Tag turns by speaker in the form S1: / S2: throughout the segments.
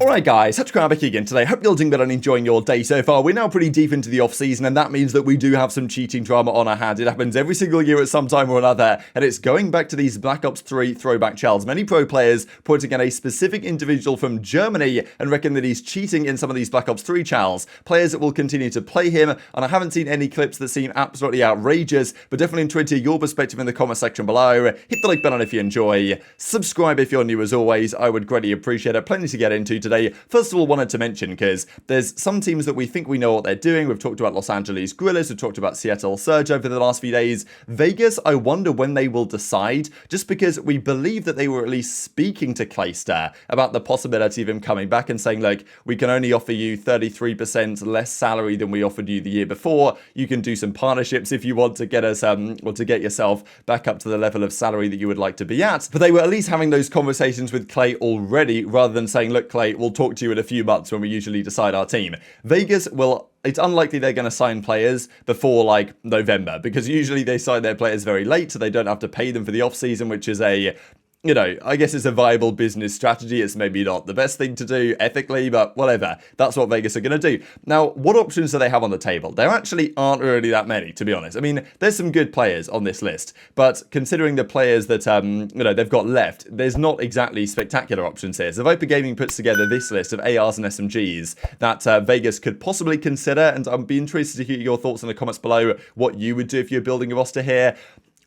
S1: Alright guys, TacticalRab again today. Hope you're doing well and enjoying your day so far. We're now pretty deep into the off-season, and that means that we do have some cheating drama on our hands. It happens every single year at some time or another, and it's going back to these Black Ops 3 throwback Challs. Many pro players pointing at a specific individual from Germany and reckon that he's cheating in some of these Black Ops 3 Challs. Players that will continue to play him, and I haven't seen any clips that seem absolutely outrageous, but definitely enjoy to your perspective in the comment section below. Hit the like button if you enjoy. Subscribe if you're new as always. I would greatly appreciate it. Plenty to get into today. First of all, wanted to mention, because there's some teams that we think we know what they're doing. We've talked about Los Angeles Guerrillas, we've talked about Seattle Surge over the last few days. Vegas, I wonder when they will decide, just because we believe that they were at least speaking to Priestahh about the possibility of him coming back and saying, look, we can only offer you 33% less salary than we offered you the year before. You can do some partnerships if you want to get us, or to get yourself back up to the level of salary that you would like to be at. But they were at least having those conversations with Clay already, rather than saying, look, Clay, we'll talk to you in a few months when we usually decide our team. Vegas will... It's unlikely they're going to sign players before, like, November, because usually they sign their players very late, so they don't have to pay them for the off-season, which is a... You know, I guess it's a viable business strategy. It's maybe not the best thing to do ethically, but whatever. That's what Vegas are going to do. Now, what options do they have on the table? There actually aren't really that many, to be honest. I mean, there's some good players on this list, but considering the players that, you know, they've got left, there's not exactly spectacular options here. So Viper Gaming puts together this list of ARs and SMGs that Vegas could possibly consider, and I'd be interested to hear your thoughts in the comments below, what you would do if you're building a roster here.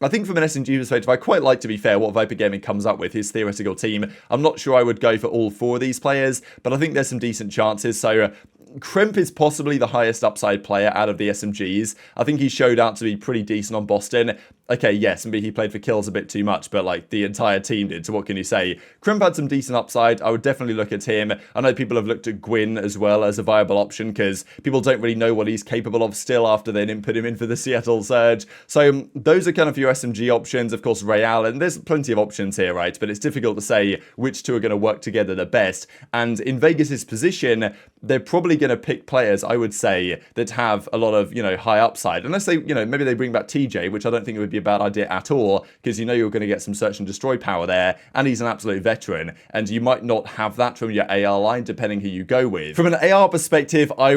S1: I think from an SMG perspective, I quite like, to be fair, what Viper Gaming comes up with, his theoretical team. I'm not sure I would go for all four of these players, but I think there's some decent chances. So Crimp is possibly the highest upside player out of the SMGs. I think he showed out to be pretty decent on Boston. Okay, yes, maybe he played for kills a bit too much, but like the entire team did, so what can you say? Crimp had some decent upside. I would definitely look at him. I know people have looked at Gwyn as well as a viable option, because people don't really know what he's capable of still after they didn't put him in for the Seattle Surge. So those are kind of your SMG options. Of course, Real, and there's plenty of options here, right? But it's difficult to say which two are going to work together the best. And in Vegas's position, they're probably going to pick players, I would say, that have a lot of, you know, high upside. Unless they, you know, maybe they bring back TJ, which I don't think it would be a bad idea at all, because you know you're going to get some search and destroy power there, and he's an absolute veteran, and you might not have that from your AR line, depending who you go with. From an AR perspective, I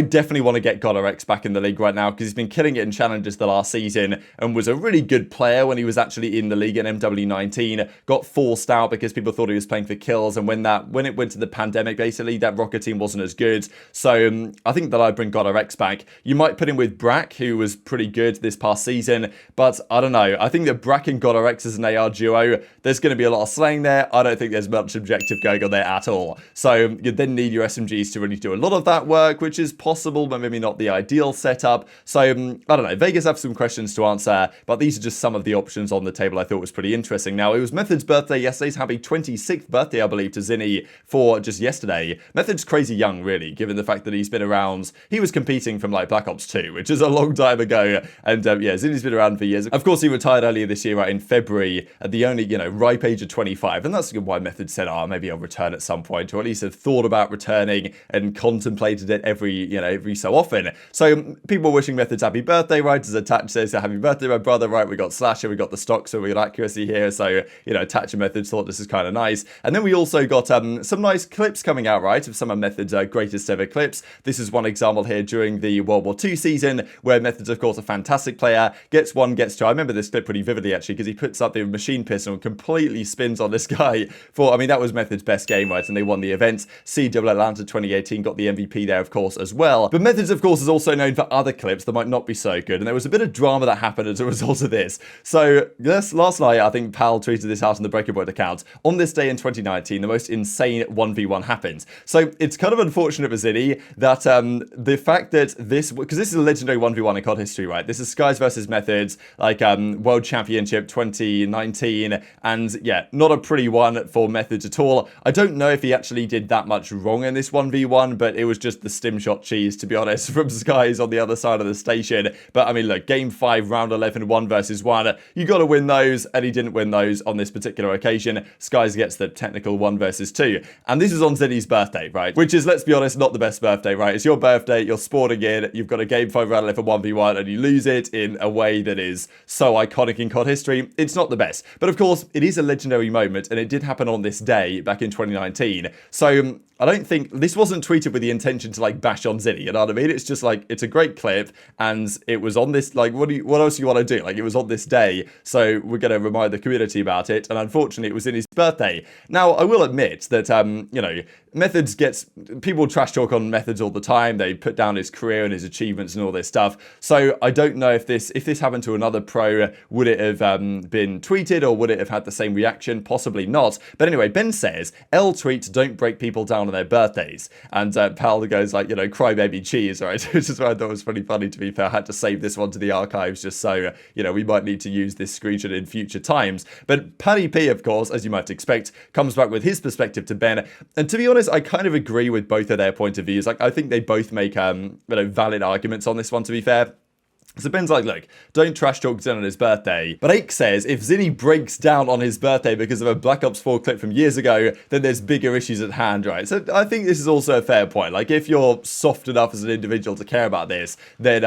S1: definitely want to get GodRx back in the league right now, because he's been killing it in challenges the last season, and was a really good player when he was actually in the league in MW19, got forced out because people thought he was playing for kills, and when it went to the pandemic, basically, that Rocket team wasn't as good, so I think that I'd bring GodRx back. You might put him with Brack, who was pretty good this past season, but I don't know. I think that Brack and GodRx as an AR duo, there's going to be a lot of slaying there. I don't think there's much objective going on there at all. So you then need your SMGs to really do a lot of that work, which is possible, but maybe not the ideal setup. So I don't know. Vegas have some questions to answer, but these are just some of the options on the table I thought was pretty interesting. Now, it was Methodz' birthday yesterday. He's happy 26th birthday, I believe, to JurNii for just yesterday. Methodz' crazy young, really, given the fact that he's been around. He was competing from like Black Ops 2, which is a long time ago. And yeah, JurNii's been around for years. Of course, he retired earlier this year, right, in February, at the only, you know, ripe age of 25. And that's why Methodz said, oh, maybe I'll return at some point, or at least have thought about returning and contemplated it every so often. So people wishing Methodz happy birthday, right? As Attach says, happy birthday, my brother, right? We got Slasher, we got the stock, so we got accuracy here. So, you know, Attach and Methodz thought this is kind of nice. And then we also got some nice clips coming out, right, of some of Methodz' greatest ever clips. This is one example here during the World War II season, where Methodz, of course, a fantastic player, gets one, gets two. I remember this clip pretty vividly, actually, because he puts up the machine pistol and completely spins on this guy for, I mean, that was Methodz' best game, right, and they won the event. CW Atlanta 2018 got the MVP there, of course, as well. But Methodz, of course, is also known for other clips that might not be so good, and there was a bit of drama that happened as a result of this. So, last night, I think Pal tweeted this out on the Breaking Point account. On this day in 2019, the most insane 1v1 happened. So, it's kind of unfortunate for JurNii that the fact that this, because this is a legendary 1v1 in COD history, right? This is Skyz versus Methodz, like World Championship 2019, and yeah, not a pretty one for Methodz at all. I don't know if he actually did that much wrong in this 1v1, but it was just the stim shot cheese, to be honest, from Skyz on the other side of the station. But I mean, look, game 5, round 11, 1 versus 1, you got to win those, and he didn't win those on this particular occasion. Skyz gets the technical 1 versus 2, and this is on JurNii's birthday, right? Which is, let's be honest, not the best birthday, right? It's your birthday, you're sporting in, you've got a game 5, round 11, 1v1, and you lose it in a way that is is so iconic in COD history, it's not the best. But of course, it is a legendary moment, and it did happen on this day back in 2019. So I don't think this wasn't tweeted with the intention to like bash on Zinni, you know what I mean? It's just like, it's a great clip, and it was on this, like, what else do you want to do? Like, it was on this day, so we're going to remind the community about it, and unfortunately it was in his birthday. Now, I will admit that, you know, Methodz gets, people trash talk on Methodz all the time. They put down his career and his achievements and all this stuff. So I don't know if this happened to another pro, would it have been tweeted, or would it have had the same reaction? Possibly not. But anyway, Ben says, L tweets don't break people down on their birthdays. And Pal goes like, you know, crybaby cheese, right? Which is what I thought was pretty funny, to be fair. I had to save this one to the archives just so, you know, we might need to use this screenshot in future times. But Paddy P, of course, as you might expect, comes back with his perspective to Ben. And to be honest, I kind of agree with both of their point of views. Like, I think they both make, you know, valid arguments on this one, to be fair. So Ben's like, look, don't trash talk Zen on his birthday. But Ake says, if Zinni breaks down on his birthday because of a Black Ops 4 clip from years ago, then there's bigger issues at hand, right? So I think this is also a fair point. Like, if you're soft enough as an individual to care about this, then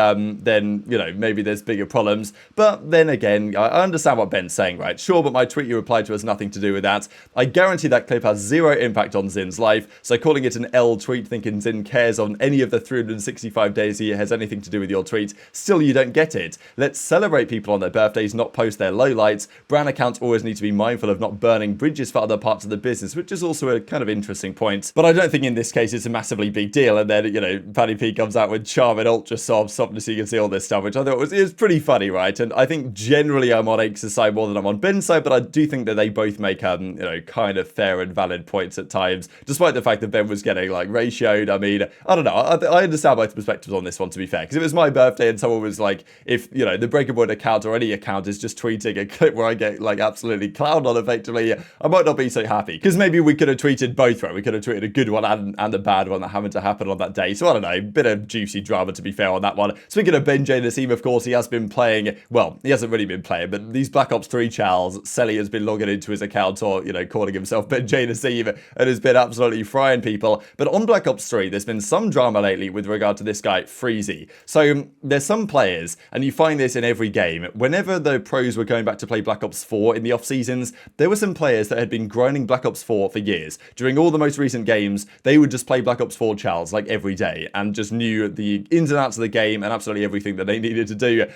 S1: you know, maybe there's bigger problems. But then again, I understand what Ben's saying, right? Sure, but my tweet you replied to has nothing to do with that. I guarantee that clip has zero impact on Zin's life. So calling it an L tweet, thinking Zin cares on any of the 365 days he has anything to do with your tweet, still you don't get it. Let's celebrate people on their birthdays, not post their lowlights. Brand accounts always need to be mindful of not burning bridges for other parts of the business, which is also a kind of interesting point. But I don't think in this case it's a massively big deal. And then, you know, Paddy P comes out with charm and ultra soft, something so you can see all this stuff, which I thought was pretty funny, right? And I think generally I'm on Ake's side more than I'm on Ben's side, but I do think that they both make, you know, kind of fair and valid points at times, despite the fact that Ben was getting, like, ratioed. I mean, I don't know. I understand both perspectives on this one, to be fair, because it was my birthday and someone was like, if, you know, the Breaking Point account or any account is just tweeting a clip where I get, like, absolutely clowned on effectively, I might not be so happy. Because maybe we could have tweeted both, right? We could have tweeted a good one and a bad one that happened to happen on that day. So I don't know, a bit of juicy drama, to be fair, on that one. Speaking of Ben J. Nassim, of course, he has been playing, well, he hasn't really been playing, but these Black Ops 3 Challs, Cellium has been logging into his account, or, you know, calling himself Ben J. Nassim, and has been absolutely frying people. But on Black Ops 3, there's been some drama lately with regard to this guy, FaZe. So there's some players, and you find this in every game. Whenever the pros were going back to play Black Ops 4 in the off seasons, there were some players that had been grinding Black Ops 4 for years. During all the most recent games, they would just play Black Ops 4 Challs like every day and just knew the ins and outs of the game and absolutely everything that they needed to do.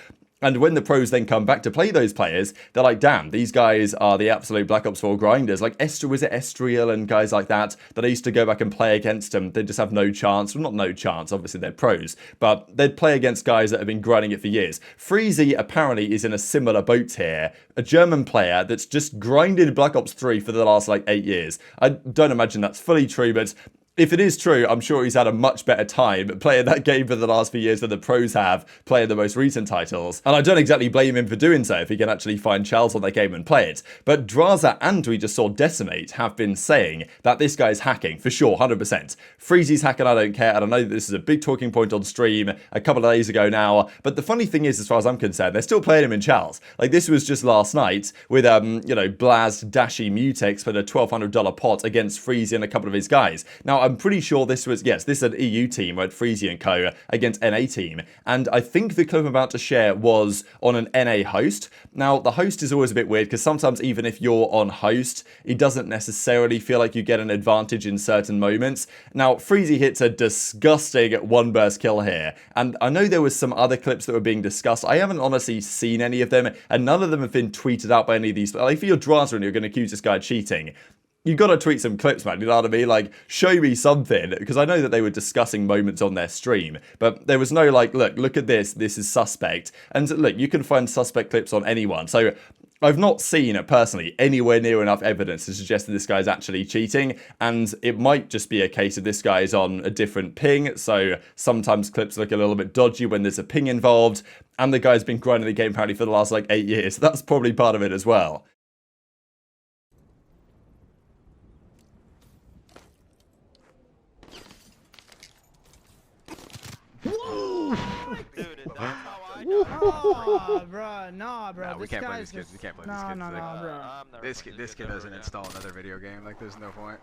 S1: And when the pros then come back to play those players, they're like, damn, these guys are the absolute Black Ops 4 grinders. Like was it Estriel and guys like that I used to go back and play against them. They just have no chance. Well, not no chance, obviously they're pros, but they'd play against guys that have been grinding it for years. FaZe apparently is in a similar boat here. A German player that's just grinded Black Ops 3 for the last, like, 8 years. I don't imagine that's fully true, but if it is true, I'm sure he's had a much better time playing that game for the last few years than the pros have playing the most recent titles. And I don't exactly blame him for doing so if he can actually find Challs on that game and play it. But Drazah and we just saw Decimate have been saying that this guy's hacking, for sure, 100%. FaZe's hacking, I don't care, and I know that this is a big talking point on stream a couple of days ago now, but the funny thing is, as far as I'm concerned, they're still playing him in Challs. Like, this was just last night with, you know, Blaz, Dashy, Mutex for the $1,200 pot against FaZe and a couple of his guys. Now, I'm pretty sure this was, yes, this is an EU team, right? FaZe and Co. against NA team. And I think the clip I'm about to share was on an NA host. Now, the host is always a bit weird because sometimes even if you're on host, it doesn't necessarily feel like you get an advantage in certain moments. Now, FaZe hits a disgusting one burst kill here. And I know there was some other clips that were being discussed. I haven't honestly seen any of them, and none of them have been tweeted out by any of these. Like, if you're Drazah and you're going to accuse this guy of cheating, you got to tweet some clips, man, you know what I mean? Like, show me something, because I know that they were discussing moments on their stream, but there was no, like, look at this is suspect. And look, you can find suspect clips on anyone. So I've not seen, personally, anywhere near enough evidence to suggest that this guy's actually cheating, and it might just be a case of this guy's on a different ping, so sometimes clips look a little bit dodgy when there's a ping involved, and the guy's been grinding the game apparently for the last, like, 8 years. That's probably part of it as well.
S2: Oh, bro, nah, bro.
S3: Nah, we can't play this kid. We can't play this kid.
S2: Nah, bro.
S3: This kid doesn't install another video game. Like, there's no point.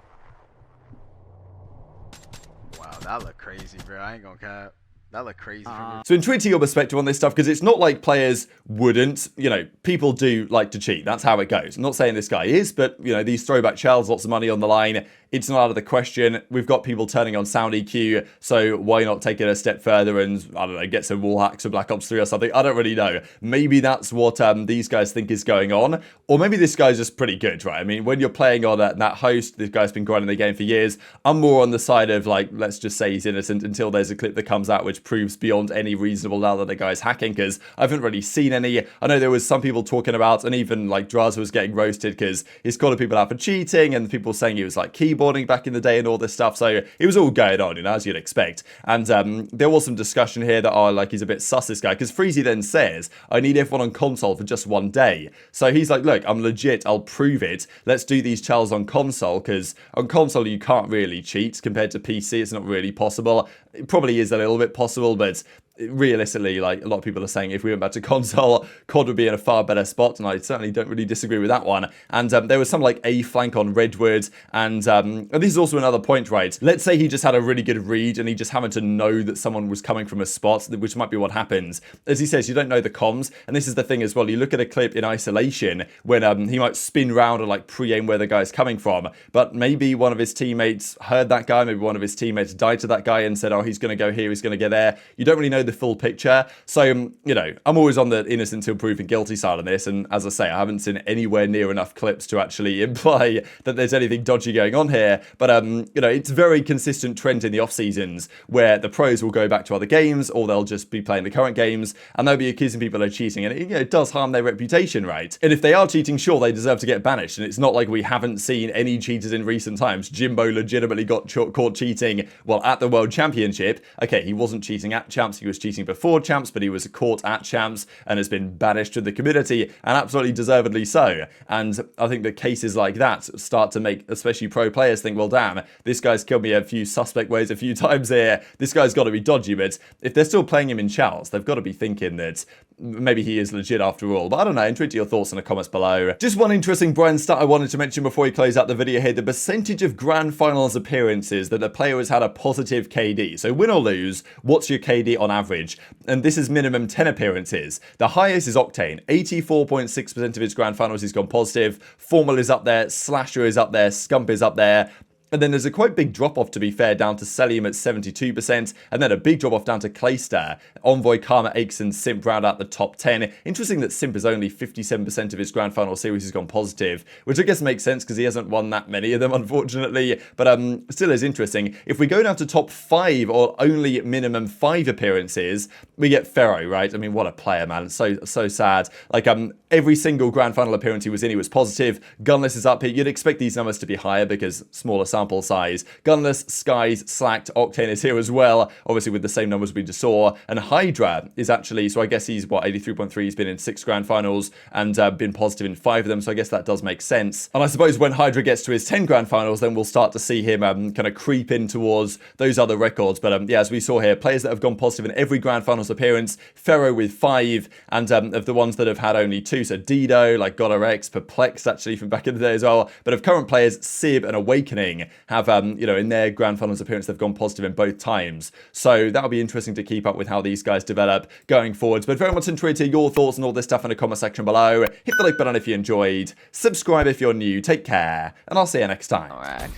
S3: Wow, that looked crazy, bro. I ain't gonna cap. That looked crazy. From
S1: So intriguing your perspective on this stuff, because it's not like players wouldn't, you know, people do like to cheat. That's how it goes. I'm not saying this guy is, but, you know, these throwback Challs, lots of money on the line. It's not out of the question. We've got people turning on sound EQ, so why not take it a step further and, I don't know, get some wall hacks for Black Ops 3 or something? I don't really know. Maybe that's what these guys think is going on, or maybe this guy's just pretty good, right? I mean, when you're playing on that host, this guy's been grinding the game for years. I'm more on the side of, like, let's just say he's innocent until there's a clip that comes out which proves beyond any reasonable doubt that the guy's hacking, because I haven't really seen any. I know there was some people talking about, and even like Drazah was getting roasted because he's calling people out for cheating, and people saying he was like keyboarding back in the day and all this stuff. So it was all going on, you know, as you'd expect. And there was some discussion here that, oh, like, he's a bit sus, this guy, because FaZe then says, I need everyone on console for just one day. So he's like, look, I'm legit, I'll prove it. Let's do these Challs on console, because on console you can't really cheat compared to PC. It's not really possible. It probably is a little bit possible, but realistically, like, a lot of people are saying if we went back to console, COD would be in a far better spot, and I certainly don't really disagree with that one. And there was some like A flank on Redwood, and this is also another point, right? Let's say he just had a really good read and he just happened to know that someone was coming from a spot, which might be what happens. As he says, you don't know the comms, and this is the thing as well. You look at a clip in isolation when he might spin round and like pre-aim where the guy's coming from, but maybe one of his teammates heard that guy, maybe one of his teammates died to that guy and said, oh, he's going to go here, he's going to go there. You don't really know the full picture. So, you know, I'm always on the innocent until proven guilty side on this. And as I say, I haven't seen anywhere near enough clips to actually imply that there's anything dodgy going on here. But, you know, it's very consistent trend in the off seasons where the pros will go back to other games, or they'll just be playing the current games and they'll be accusing people of cheating. And it, you know, it does harm their reputation, right? And if they are cheating, sure, they deserve to get banished. And it's not like we haven't seen any cheaters in recent times. Jimbo legitimately got caught cheating, well, at the World Championship. Okay, he wasn't cheating at Champs, he was cheating before Champs, but he was caught at Champs and has been banished to the community, and absolutely deservedly so. And I think that cases like that start to make especially pro players think, well, damn, this guy's killed me a few suspect ways a few times here. This guy's got to be dodgy. But if they're still playing him in Challs, they've got to be thinking that maybe he is legit after all. But I don't know, intrigued to your thoughts in the comments below. Just one interesting brand stat I wanted to mention before we close out the video here: the percentage of grand finals appearances that a player has had a positive KD. So win or lose, what's your KD on average? And this is minimum 10 appearances. The highest is Octane. 84.6% of his grand finals he's gone positive. Formal is up there, Slasher is up there, Scump is up there. And then there's a quite big drop-off, to be fair, down to Cellium at 72%, and then a big drop-off down to Priestahh. Envoy, Karma, Aches, and Simp round out the top 10. Interesting that Simp is only 57% of his Grand Final series has gone positive, which I guess makes sense because he hasn't won that many of them, unfortunately. But still is interesting. If we go down to top 5, or only minimum 5 appearances, we get Pharaoh, right? I mean, what a player, man. So sad. Like, every single Grand Final appearance he was in, he was positive. Gunless is up here. You'd expect these numbers to be higher because smaller sample size. Gunless, Skyz, Slacked, Octane is here as well, obviously with the same numbers we just saw. And HyDra is actually, so I guess he's, what, 83.3, he's been in 6 grand finals and been positive in 5 of them, so I guess that does make sense. And I suppose when HyDra gets to his 10 grand finals, then we'll start to see him kind of creep in towards those other records. But yeah, as we saw here, players that have gone positive in every grand finals appearance: Pharaoh with 5, and of the ones that have had only 2, so Dido, like GodRx, Perplexed actually from back in the day as well. But of current players, Sib and Awakening have, you know, in their grand finals appearance, they've gone positive in both times. So that'll be interesting to keep up with how these guys develop going forwards. But very much intrigued to hear your thoughts and all this stuff in the comment section below. Hit the like button if you enjoyed. Subscribe if you're new. Take care, and I'll see you next time.
S4: Alright.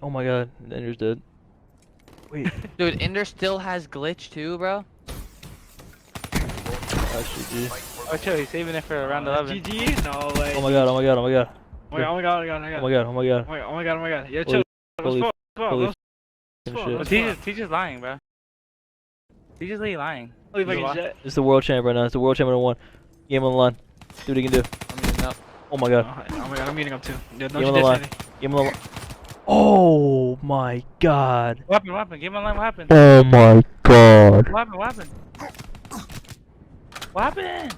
S5: Oh my god, Ender's dead. Wait.
S4: Dude, Ender still has glitch too, bro.
S5: Actually, G.
S6: Oh, chill, he's saving it for round 11.
S2: GG? No way.
S5: Oh my god, oh my god, oh my god.
S2: Oh my god, oh my god, oh my god.
S5: Oh my god, oh my god.
S2: Oh my god, oh my god. Yeah, chill.
S5: Holy
S2: Let's
S6: He's just lying, bro. He's just lying.
S2: Holy fucking shit.
S5: It's the world champ right now. It's the world champ #1. Game on the line. See what he can do.
S4: I'm meeting up.
S5: Oh my god.
S2: Oh my god, I'm meeting up too. Yeah,
S5: Game on the line. Game on the line. Oh my god.
S6: What happened? What happened? Game online, what happened?
S5: Oh my god.
S6: What happened? What happened? What happened?